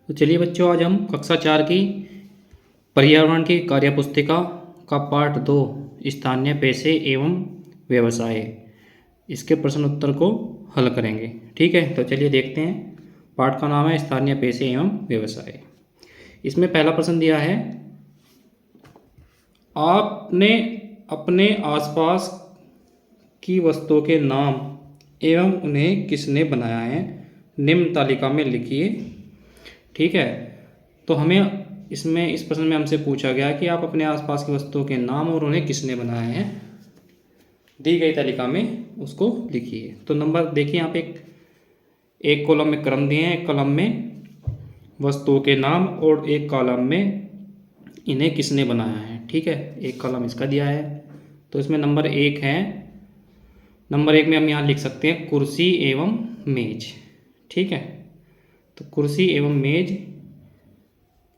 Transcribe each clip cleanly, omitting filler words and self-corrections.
तो चलिए बच्चों, आज हम कक्षा 4 की पर्यावरण की कार्यपुस्तिका का पाठ 2 स्थानीय पेशे एवं व्यवसाय, इसके प्रश्न उत्तर को हल करेंगे। ठीक है, तो चलिए देखते हैं। पाठ का नाम है स्थानीय पेशे एवं व्यवसाय। इसमें पहला प्रश्न दिया है, आपने अपने आसपास की वस्तुओं के नाम एवं उन्हें किसने बनाया है, निम्न तालिका में लिखिए। ठीक है, तो हमें इस प्रश्न में हमसे पूछा गया कि आप अपने आसपास की वस्तुओं के नाम और उन्हें किसने बनाया है, दी गई तालिका में उसको लिखिए। तो नंबर देखिए, यहाँ पे एक कॉलम में क्रम दिए हैं, एक कॉलम में वस्तुओं के नाम और एक कॉलम में इन्हें किसने बनाया है। ठीक है, एक कॉलम इसका दिया है, तो इसमें नंबर 1 है। नंबर 1 में हम यहाँ लिख सकते हैं कुर्सी एवं मेज। ठीक है, तो कुर्सी एवं मेज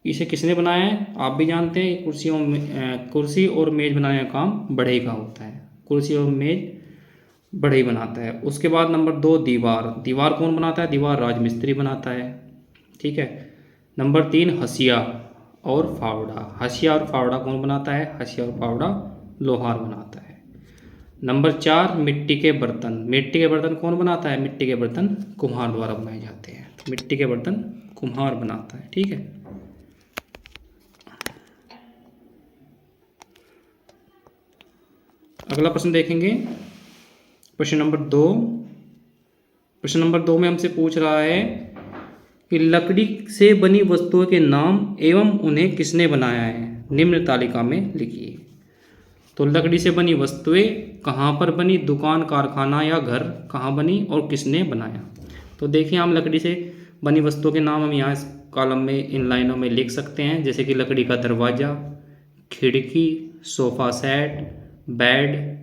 इसे किसने बनाया है, आप भी जानते हैं। कुर्सी और मेज बनाने का काम बढ़ई का होता है, कुर्सी और मेज बढ़ई बनाता है। उसके बाद नंबर 2 दीवार। दीवार कौन बनाता है, दीवार राजमिस्त्री बनाता है। ठीक है, नंबर 3 हसिया और फावड़ा। हसिया और फावड़ा कौन बनाता है, हसिया और फावड़ा लोहार बनाता है। नंबर 4 मिट्टी के बर्तन। मिट्टी के बर्तन कौन बनाता है, मिट्टी के बर्तन कुम्हार द्वारा बनाए जाते हैं। मिट्टी के बर्तन कुम्हार बनाता है। ठीक है, अगला प्रश्न देखेंगे, प्रश्न नंबर 2। प्रश्न नंबर 2 में हमसे पूछ रहा है कि लकड़ी से बनी वस्तुओं के नाम एवं उन्हें किसने बनाया है, निम्न तालिका में लिखिए। तो लकड़ी से बनी वस्तुएं कहाँ पर बनी, दुकान, कारखाना या घर, कहाँ बनी और किसने बनाया। तो देखिए, हम लकड़ी से बनी वस्तुओं के नाम हम यहाँ इस कॉलम में इन लाइनों में लिख सकते हैं, जैसे कि लकड़ी का दरवाज़ा, खिड़की, सोफ़ा सेट, बेड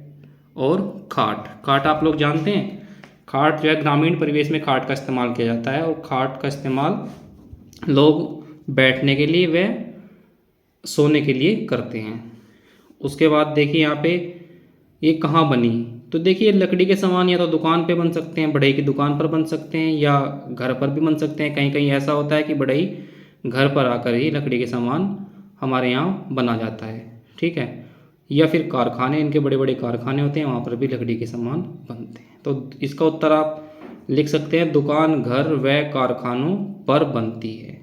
और खाट। खाट आप लोग जानते हैं, खाट जो है ग्रामीण परिवेश में खाट का इस्तेमाल किया जाता है, और खाट का इस्तेमाल लोग बैठने के लिए व सोने के लिए करते हैं। उसके बाद देखिए यहाँ पे ये कहाँ बनी, तो देखिए लकड़ी के सामान या तो दुकान पे बन सकते हैं, बढ़ई की दुकान पर बन सकते हैं, या घर पर भी बन सकते हैं। कहीं कहीं ऐसा होता है कि बढ़ई घर पर आकर ही लकड़ी के सामान हमारे यहाँ बना जाता है। ठीक है, या फिर कारखाने, इनके बड़े बड़े कारखाने होते हैं, वहाँ पर भी लकड़ी के सामान बनते हैं। तो इसका उत्तर आप लिख सकते हैं दुकान, घर व कारखानों पर बनती है।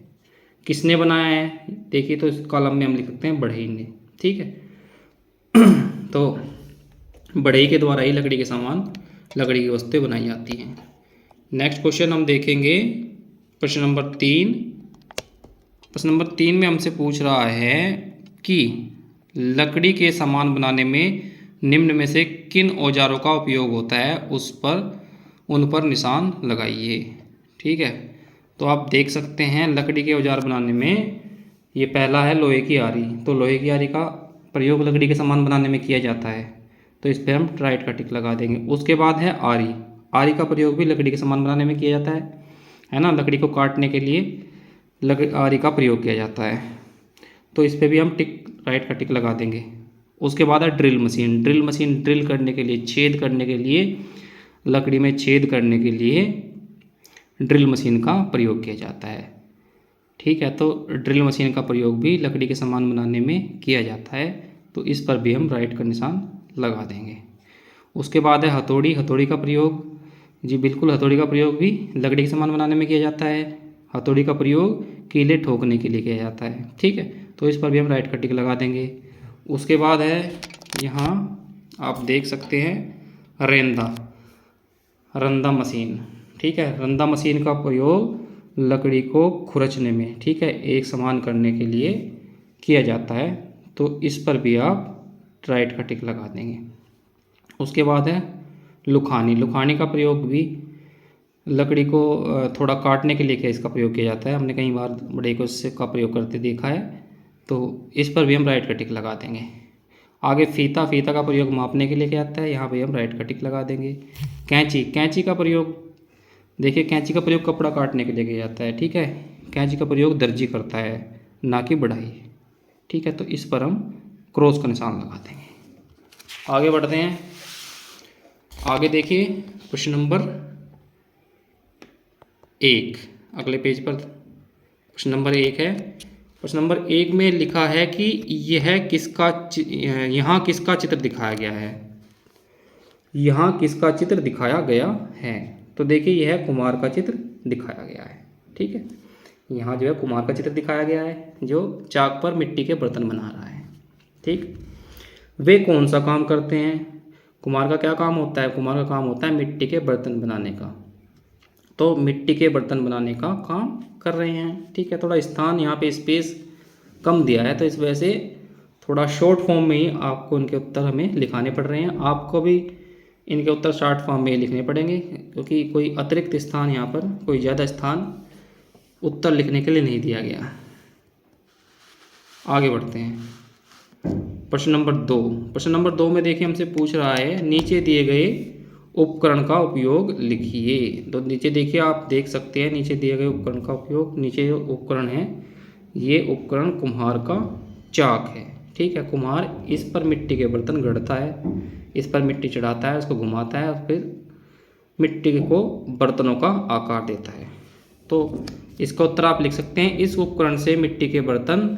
किसने बनाया है, देखिए तो इस कॉलम में हम लिख सकते हैं बढ़ई ने। ठीक है, तो बढ़ई के द्वारा ही लकड़ी के सामान, लकड़ी की वस्तुएं बनाई जाती हैं। नेक्स्ट क्वेश्चन हम देखेंगे, प्रश्न नंबर 3। प्रश्न नंबर 3 में हमसे पूछ रहा है कि लकड़ी के सामान बनाने में निम्न में से किन औजारों का उपयोग होता है, उन पर निशान लगाइए। ठीक है, तो आप देख सकते हैं लकड़ी के औजार बनाने में ये पहला है लोहे की आरी। तो लोहे की आरी का प्रयोग लकड़ी के सामान बनाने में किया जाता है, तो इस पर हम राइट का टिक लगा देंगे। उसके बाद है आरी। आरी का प्रयोग भी लकड़ी के सामान बनाने में किया जाता है ना, लकड़ी को काटने के लिए आरी का प्रयोग किया जाता है, तो इस पर भी हम राइट का टिक लगा देंगे। उसके बाद है drill machine. Drill machine drill करने के लिए, छेद करने के लिए, लकड़ी में छेद करने के लिए ड्रिल मशीन का प्रयोग किया जाता है। ठीक है, तो ड्रिल मशीन का प्रयोग भी लकड़ी के सामान बनाने में किया जाता है, तो इस पर भी हम राइट का निशान लगा देंगे। उसके बाद है हथौड़ी। हथौड़ी का प्रयोग, जी बिल्कुल, हथौड़ी का प्रयोग भी लकड़ी के सामान बनाने में किया जाता है। हथौड़ी का प्रयोग कीले ठोकने के लिए किया जाता है। ठीक है, तो इस पर भी हम राइट का टिक लगा देंगे। उसके बाद है यहाँ आप देख सकते हैं रंदा मशीन। ठीक है, रंदा मशीन का प्रयोग लकड़ी को खुरचने में, ठीक है, एक समान करने के लिए किया जाता है, तो इस पर भी आप राइट का टिक लगा देंगे। उसके बाद है लुखानी। लुखानी का प्रयोग भी लकड़ी को थोड़ा काटने के लिए क्या इसका प्रयोग किया जाता है, हमने कई बार बढ़ई को इससे का प्रयोग करते देखा है, तो इस पर भी हम राइट का टिक लगा देंगे। आगे फीता। फीता का प्रयोग मापने के लिए किया जाता है, यहाँ पे हम राइट का टिक लगा देंगे। कैंची। कैंची का प्रयोग, देखिए कैंची का प्रयोग कपड़ा काटने के लिए किया जाता है। ठीक है, कैंची का प्रयोग दर्जी करता है, ना कि बढ़ई। ठीक है, तो इस पर हम क्रॉस का निशान लगा देंगे। आगे बढ़ते हैं। आगे देखिए प्रश्न नंबर 1, अगले पेज पर प्रश्न नंबर 1 है। प्रश्न नंबर 1 में लिखा है कि यहाँ किसका चित्र दिखाया गया है। यहाँ किसका चित्र दिखाया गया है। तो देखिए यह कुमार का चित्र दिखाया गया है। ठीक है, यहाँ जो है कुमार का चित्र दिखाया गया है जो चाक पर मिट्टी के बर्तन बना रहा है। ठीक, वे कौन सा काम करते हैं। कुमार का क्या काम होता है। कुमार का काम होता है मिट्टी के बर्तन बनाने का। तो मिट्टी के बर्तन बनाने का काम कर रहे हैं। ठीक है, थोड़ा स्थान यहाँ पे स्पेस कम दिया है तो इस वजह से थोड़ा शॉर्ट फॉर्म में ही आपको इनके उत्तर हमें लिखाने पड़ रहे हैं। आपको भी इनके उत्तर शॉर्ट फॉर्म में ही लिखने पड़ेंगे क्योंकि कोई अतिरिक्त स्थान यहाँ पर कोई ज़्यादा स्थान उत्तर लिखने के लिए नहीं दिया गया। आगे बढ़ते हैं। प्रश्न नंबर 2। प्रश्न नंबर 2 में देखिए हमसे पूछ रहा है नीचे दिए गए उपकरण का उपयोग लिखिए। तो नीचे देखिए आप देख सकते हैं नीचे दिए गए उपकरण का उपयोग। नीचे जो उपकरण है ये उपकरण कुम्हार का चाक है। ठीक है, कुम्हार इस पर मिट्टी के बर्तन गढ़ता है, इस पर मिट्टी चढ़ाता है, उसको घुमाता है और फिर मिट्टी को बर्तनों का आकार देता है। तो इसका उत्तर आप लिख सकते हैं इस उपकरण से मिट्टी के बर्तन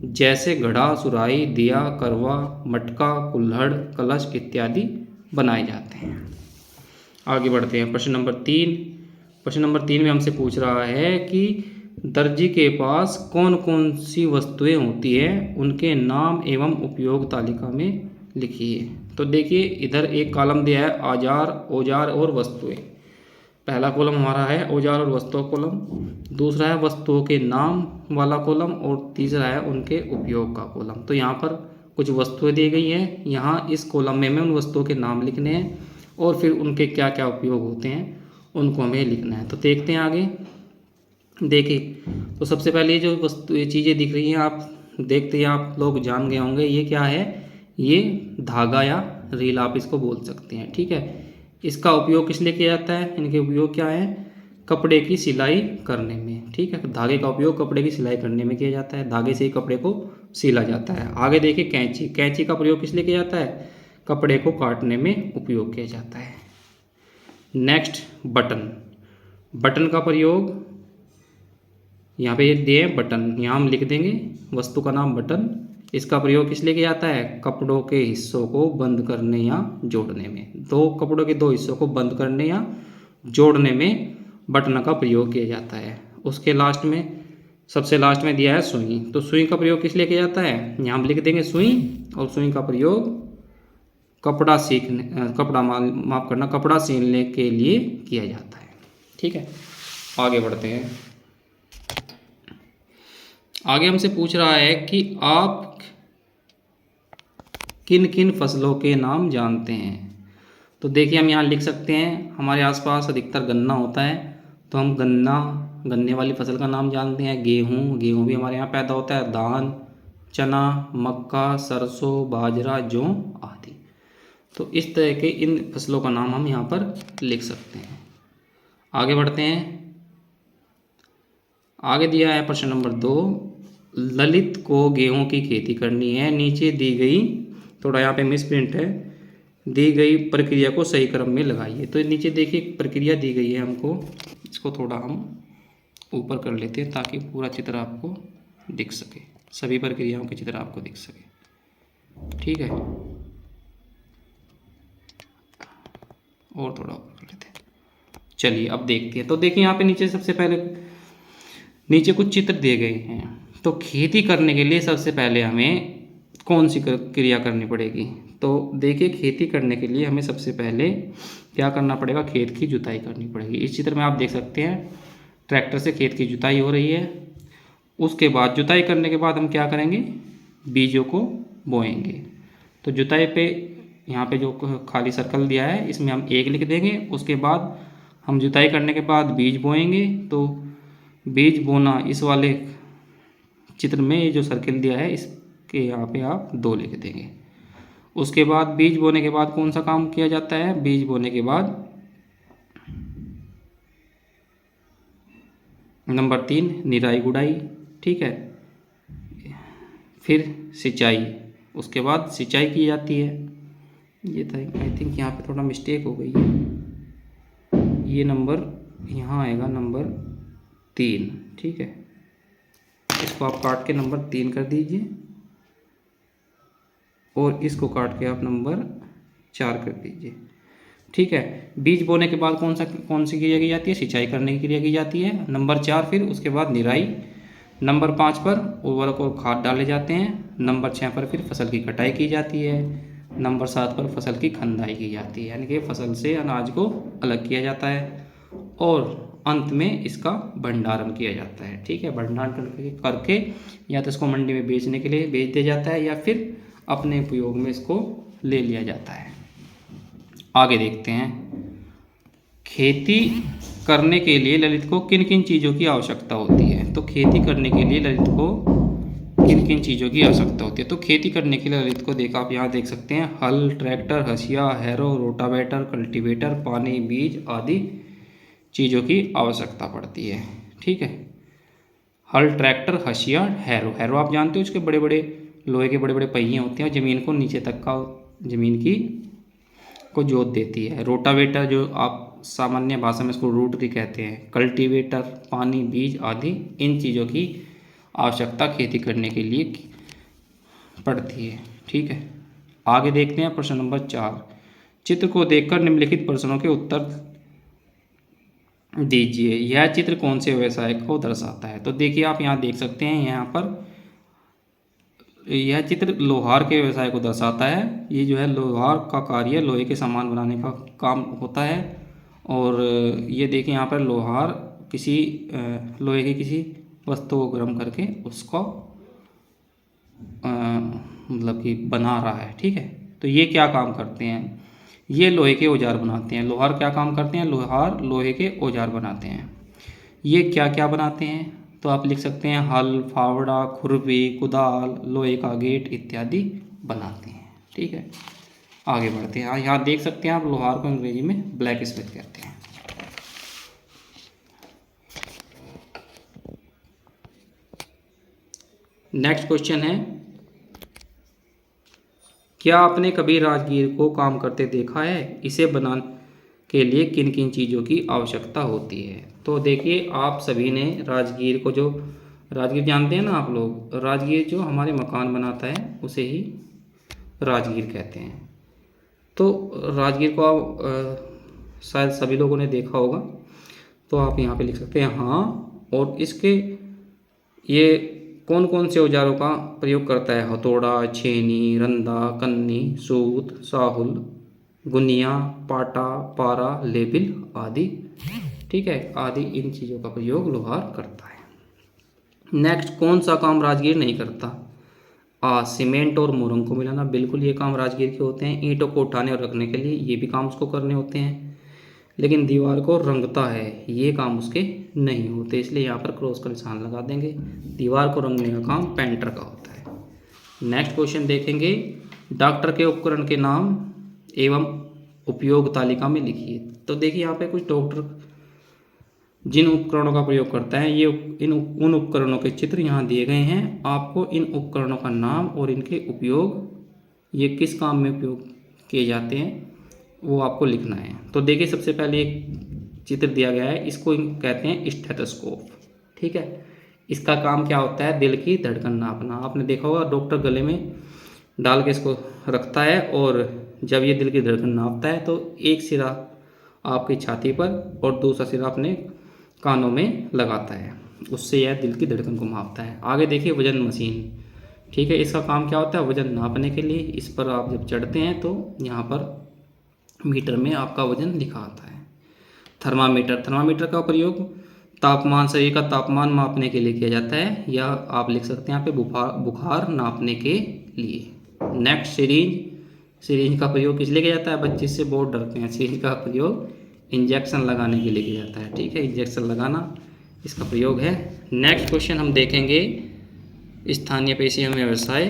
जैसे घड़ा, सुराही, दिया, करवा, मटका, कुल्हड़, कलश इत्यादि बनाए जाते हैं। आगे बढ़ते हैं। प्रश्न नंबर 3। प्रश्न नंबर 3 में हमसे पूछ रहा है कि दर्जी के पास कौन कौन सी वस्तुएं होती हैं, उनके नाम एवं उपयोग तालिका में लिखिए। तो देखिए इधर एक कॉलम दिया है औजार, औजार और वस्तुएं। पहला कॉलम हमारा है औजार और वस्तुओं कॉलम, दूसरा है वस्तुओं के नाम वाला कॉलम और तीसरा है उनके उपयोग का कॉलम। तो यहाँ पर कुछ वस्तुएं दी गई हैं, यहाँ इस कॉलम में हमें उन वस्तुओं के नाम लिखने हैं और फिर उनके क्या क्या उपयोग होते हैं उनको हमें लिखना है। तो देखते हैं आगे। देखिए तो सबसे पहले जो वस्तु ये चीज़ें दिख रही हैं आप देखते हैं, आप लोग जान गए होंगे ये क्या है। ये धागा या रील आप इसको बोल सकते हैं। ठीक है, इसका उपयोग किस लिए किया जाता है। इनके उपयोग क्या है, कपड़े की सिलाई करने में। ठीक है, धागे का उपयोग कपड़े की सिलाई करने में किया जाता है, धागे से ही कपड़े को सिला जाता है। आगे देखिए कैंची, कैंची का प्रयोग किस लिए किया जाता है, कपड़े को काटने में उपयोग किया जाता है। नेक्स्ट बटन, बटन का प्रयोग यहाँ पे दिए हैं बटन, यहाँ हम लिख देंगे वस्तु का नाम बटन। इसका प्रयोग किस लिए किया जाता है, कपड़ों के हिस्सों को बंद करने या जोड़ने में। दो कपड़ों के दो हिस्सों को बंद करने या जोड़ने में बटन का प्रयोग किया जाता है। उसके लास्ट में सबसे लास्ट में दिया है सुई। तो सुई का प्रयोग किस लिए किया जाता है, यहाँ हम लिख देंगे सुई। और सुई का प्रयोग कपड़ा कपड़ा सीलने के लिए किया जाता है। ठीक है, आगे बढ़ते हैं। आगे हमसे पूछ रहा है कि आप किन किन फसलों के नाम जानते हैं। तो देखिए हम यहाँ लिख सकते हैं हमारे आसपास अधिकतर गन्ना होता है तो हम गन्ने वाली फसल का नाम जानते हैं। गेहूँ भी हमारे यहाँ पैदा होता है। धान, चना, मक्का, सरसों, बाजरा, जौ आदि। तो इस तरह के इन फसलों का नाम हम यहाँ पर लिख सकते हैं। आगे बढ़ते हैं। आगे दिया है प्रश्न नंबर 2, ललित को गेहूं की खेती करनी है। नीचे दी गई, थोड़ा यहाँ पे मिसप्रिंट है, दी गई प्रक्रिया को सही क्रम में लगाइए। तो नीचे देखिए प्रक्रिया दी गई है हमको, इसको थोड़ा हम ऊपर कर लेते हैं ताकि पूरा चित्र आपको दिख सके, सभी प्रक्रियाओं के चित्र आपको दिख सके। ठीक है, और थोड़ा ऊपर कर लेते हैं। चलिए अब देखते हैं। तो देखिए यहाँ पे नीचे सबसे पहले नीचे कुछ चित्र दिए गए हैं। तो खेती करने के लिए सबसे पहले हमें कौन सी क्रिया करनी पड़ेगी। तो देखिए खेती करने के लिए हमें सबसे पहले क्या करना पड़ेगा, खेत की जुताई करनी पड़ेगी। इस चित्र में आप देख सकते हैं ट्रैक्टर से खेत की जुताई हो रही है। उसके बाद जुताई करने के बाद हम क्या करेंगे, बीजों को बोएंगे। तो जुताई पे यहाँ पे जो खाली सर्कल दिया है इसमें हम 1 लिख देंगे। उसके बाद हम जुताई करने के बाद बीज बोएंगे। तो बीज बोना इस वाले चित्र में ये जो सर्किल दिया है इसके यहाँ पे आप 2 लिख देंगे। उसके बाद बीज बोने के बाद कौन सा काम किया जाता है, बीज बोने के बाद नंबर 3 निराई गुड़ाई। ठीक है, फिर सिंचाई, उसके बाद सिंचाई की जाती है। ये था आई थिंक यहाँ पे थोड़ा मिस्टेक हो गई है, ये नंबर यहाँ आएगा नंबर 3। ठीक है, इसको आप काट के नंबर 3 कर दीजिए और इसको काट के आप नंबर 4 कर दीजिए। ठीक है। बीज बोने के बाद कौन सी क्रिया की जाती है? सिंचाई करने की क्रिया की जाती है। नंबर 4 फिर उसके बाद निराई। नंबर 5 पर उर्वरक और खाद डाले जाते हैं। नंबर 6 पर फिर फसल की कटाई की जाती है। नंबर 7 पर फसल की खंदाई की जाती है, यानी कि फसल से अनाज को अलग किया जाता है और अंत में इसका भंडारण किया जाता है। ठीक है। भंडारण करके या तो इसको मंडी में बेचने के लिए बेच दिया जाता है या फिर अपने उपयोग में इसको ले लिया जाता है। आगे देखते हैं, खेती करने के लिए ललित को किन किन चीज़ों की आवश्यकता होती है? तो खेती करने के लिए ललित को किन किन चीज़ों की आवश्यकता होती है? तो खेती करने के लिए ललित को आप यहाँ देख सकते हैं, हल, ट्रैक्टर, हसिया, हैरो, रोटावेटर, कल्टीवेटर, पानी, बीज आदि चीज़ों की आवश्यकता पड़ती है। ठीक है। हल, ट्रैक्टर, हसिया, हैरो। हैरो आप जानते हो, उसके बड़े बड़े लोहे के बड़े बड़े पहिए होते हैं और ज़मीन को नीचे तक का ज़मीन की को जोत देती है। रोटावेटर जो आप सामान्य भाषा में इसको रूटरी कहते हैं। कल्टीवेटर, पानी, बीज आदि इन चीज़ों की आवश्यकता खेती करने के लिए पड़ती है। ठीक है। आगे देखते हैं प्रश्न नंबर 4। चित्र को देखकर निम्नलिखित प्रश्नों के उत्तर दीजिए। यह चित्र कौन से व्यवसाय को दर्शाता है? तो देखिए आप यहाँ देख सकते हैं, यहाँ पर यह चित्र लोहार के व्यवसाय को दर्शाता है। ये जो है लोहार का कार्य, लोहे के सामान बनाने का काम होता है। और ये देखिए यहाँ पर लोहार किसी लोहे की किसी वस्तु को गर्म करके उसको मतलब कि बना रहा है। ठीक है। तो ये क्या काम करते हैं? ये लोहे के औजार बनाते हैं। लोहार क्या काम करते हैं? लोहार लोहे के औजार बनाते हैं। ये क्या क्या बनाते हैं? तो आप लिख सकते हैं हल, फावड़ा, खुरपी, कुदाल, लोहे का गेट इत्यादि बनाते हैं। ठीक है। आगे बढ़ते हैं। यहाँ देख सकते हैं आप, लोहार को अंग्रेजी में ब्लैक स्मिथ कहते हैं। नेक्स्ट क्वेश्चन है, क्या आपने कभी राजगीर को काम करते देखा है? इसे बनाने के लिए किन किन चीज़ों की आवश्यकता होती है? तो देखिए आप सभी ने राजगीर को, जो राजगीर जानते हैं ना आप लोग, राजगीर जो हमारे मकान बनाता है उसे ही राजगीर कहते हैं। तो राजगीर को शायद सभी लोगों ने देखा होगा। तो आप यहाँ पे लिख सकते हैं हाँ। और इसके ये कौन कौन से औजारों का प्रयोग करता है? हथौड़ा, छेनी, रंदा, कन्नी, सूत, साहुल, गुनिया, पाटा, पारा, लेबिल आदि। ठीक है। आदि इन चीज़ों का प्रयोग लोहार करता है। नेक्स्ट, कौन सा काम राजगीर नहीं करता? सीमेंट और मोरंग को मिलाना, बिल्कुल ये काम राजगीर के होते हैं। ईंटों को उठाने और रखने के लिए ये भी काम उसको करने होते हैं। लेकिन दीवार को रंगता है, ये काम उसके नहीं होते, इसलिए यहाँ पर क्रॉस का निशान लगा देंगे। दीवार को रंगने का काम पेंटर का होता है। नेक्स्ट क्वेश्चन देखेंगे, डॉक्टर के उपकरण के नाम एवं उपयोग तालिका में लिखिए। तो देखिए यहाँ पे कुछ डॉक्टर जिन उपकरणों का प्रयोग करता है, ये उन उपकरणों के चित्र यहाँ दिए गए हैं। आपको इन उपकरणों का नाम और इनके उपयोग, ये किस काम में उपयोग किए जाते हैं, वो आपको लिखना है। तो देखिए सबसे पहले एक चित्र दिया गया है, इसको कहते हैं स्टेथोस्कोप। ठीक है। इसका काम क्या होता है? दिल की धड़कन नापना। आपने देखा होगा डॉक्टर गले में डाल के इसको रखता है और जब ये दिल की धड़कन नापता है तो एक सिरा आपकी छाती पर और दूसरा सिरा अपने कानों में लगाता है, उससे यह दिल की धड़कन को मापता है। आगे देखिए वजन मशीन। ठीक है। इसका काम क्या होता है? वजन नापने के लिए इस पर आप जब चढ़ते हैं तो यहाँ पर मीटर में आपका वजन लिखा आता है। थर्मामीटर, थर्मामीटर का प्रयोग तापमान, शरीर का तापमान मापने के लिए किया जाता है, या आप लिख सकते हैं यहाँ पे बुखार नापने के लिए। Next, syringe. सिरिंज का प्रयोग किस लिए किया जाता है? बच्चे से बहुत डरते हैं। सिरिंज का प्रयोग इंजेक्शन लगाने के लिए किया जाता है। ठीक है। इंजेक्शन लगाना इसका प्रयोग है। नेक्स्ट क्वेश्चन हम देखेंगे, स्थानीय पेशे एवं व्यवसाय।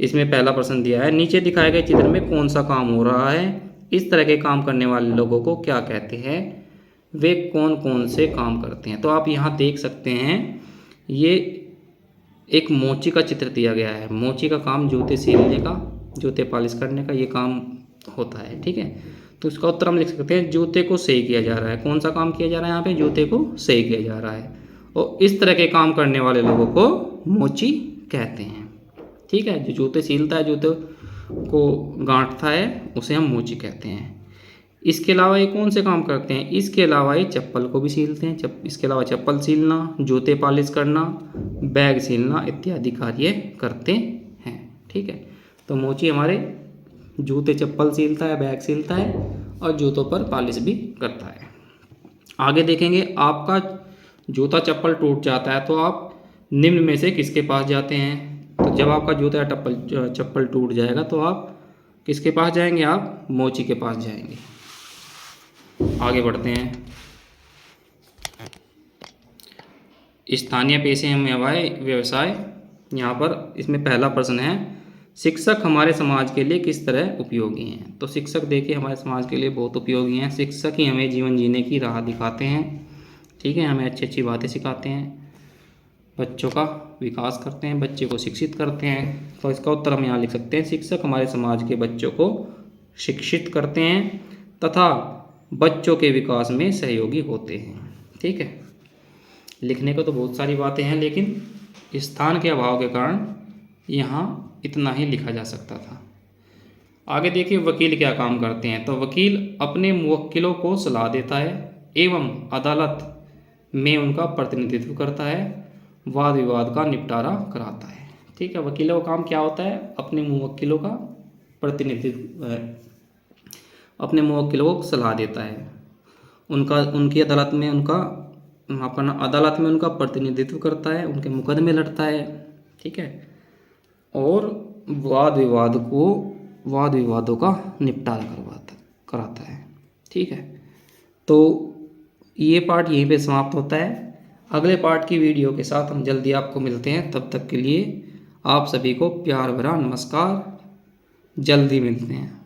इसमें पहला प्रश्न दिया है, नीचे दिखाए गए चित्र में कौन सा काम हो रहा है? इस तरह के काम करने वाले लोगों को क्या कहते हैं? वे कौन कौन से काम करते हैं? तो आप यहाँ देख सकते हैं, ये एक मोची का चित्र दिया गया है। मोची का काम जूते सीलने का, जूते पॉलिश करने का ये काम होता है। ठीक है। तो इसका उत्तर हम लिख सकते हैं, जूते को सही किया जा रहा है। कौन सा काम किया जा रहा है यहाँ पे? जूते को सही किया जा रहा है। और इस तरह के काम करने वाले लोगों को मोची कहते हैं। ठीक है, जो जूते सीलता है, जूते को गांठता है, उसे हम मोची कहते हैं। इसके अलावा ये कौन से काम करते हैं? इसके अलावा ये चप्पल को भी सीलते हैं। इसके अलावा चप्पल सीलना, जूते पॉलिश करना, बैग सीलना इत्यादि कार्य करते हैं। ठीक है, तो मोची हमारे जूते चप्पल सीलता है, बैग सीलता है और जूतों पर पॉलिश भी करता है। आगे देखेंगे, आपका जूता चप्पल टूट जाता है तो आप निम्न में से किसके पास जाते हैं? तो जब आपका जूता या चप्पल टूट जाएगा तो आप किसके पास जाएंगे? आप मोची के पास जाएंगे। आगे बढ़ते हैं। स्थानीय पेशे एवं व्यवसाय, यहाँ पर इसमें पहला प्रश्न है, शिक्षक हमारे समाज के लिए किस तरह उपयोगी हैं? तो शिक्षक देखिए हमारे समाज के लिए बहुत उपयोगी हैं। शिक्षक ही हमें जीवन जीने की राह दिखाते हैं। ठीक है, हमें अच्छी अच्छी बातें सिखाते हैं, बच्चों का विकास करते हैं, बच्चे को शिक्षित करते हैं। तो इसका उत्तर हम यहाँ लिख सकते हैं, शिक्षक हमारे समाज के बच्चों को शिक्षित करते हैं तथा बच्चों के विकास में सहयोगी होते हैं। ठीक है, लिखने को तो बहुत सारी बातें हैं, लेकिन स्थान के अभाव के कारण यहाँ इतना ही लिखा जा सकता था। आगे देखिए, वकील क्या काम करते हैं? तो वकील अपने मुवक्किलों को सलाह देता है एवं अदालत में उनका प्रतिनिधित्व करता है, वाद विवाद का निपटारा कराता है। ठीक है, वकीलों का काम क्या होता है? अपने मुवक्किलों का प्रतिनिधित्व, अपने मुवक्किलों को सलाह देता है, उनकी अदालत में उनका प्रतिनिधित्व करता है, उनके मुकदमे लड़ता है। ठीक है, और वाद विवादों का निपटारा कराता है। ठीक है, तो ये पार्ट यहीं पे समाप्त होता है। अगले पार्ट की वीडियो के साथ हम जल्दी आपको मिलते हैं। तब तक के लिए आप सभी को प्यार भरा नमस्कार। जल्दी मिलते हैं।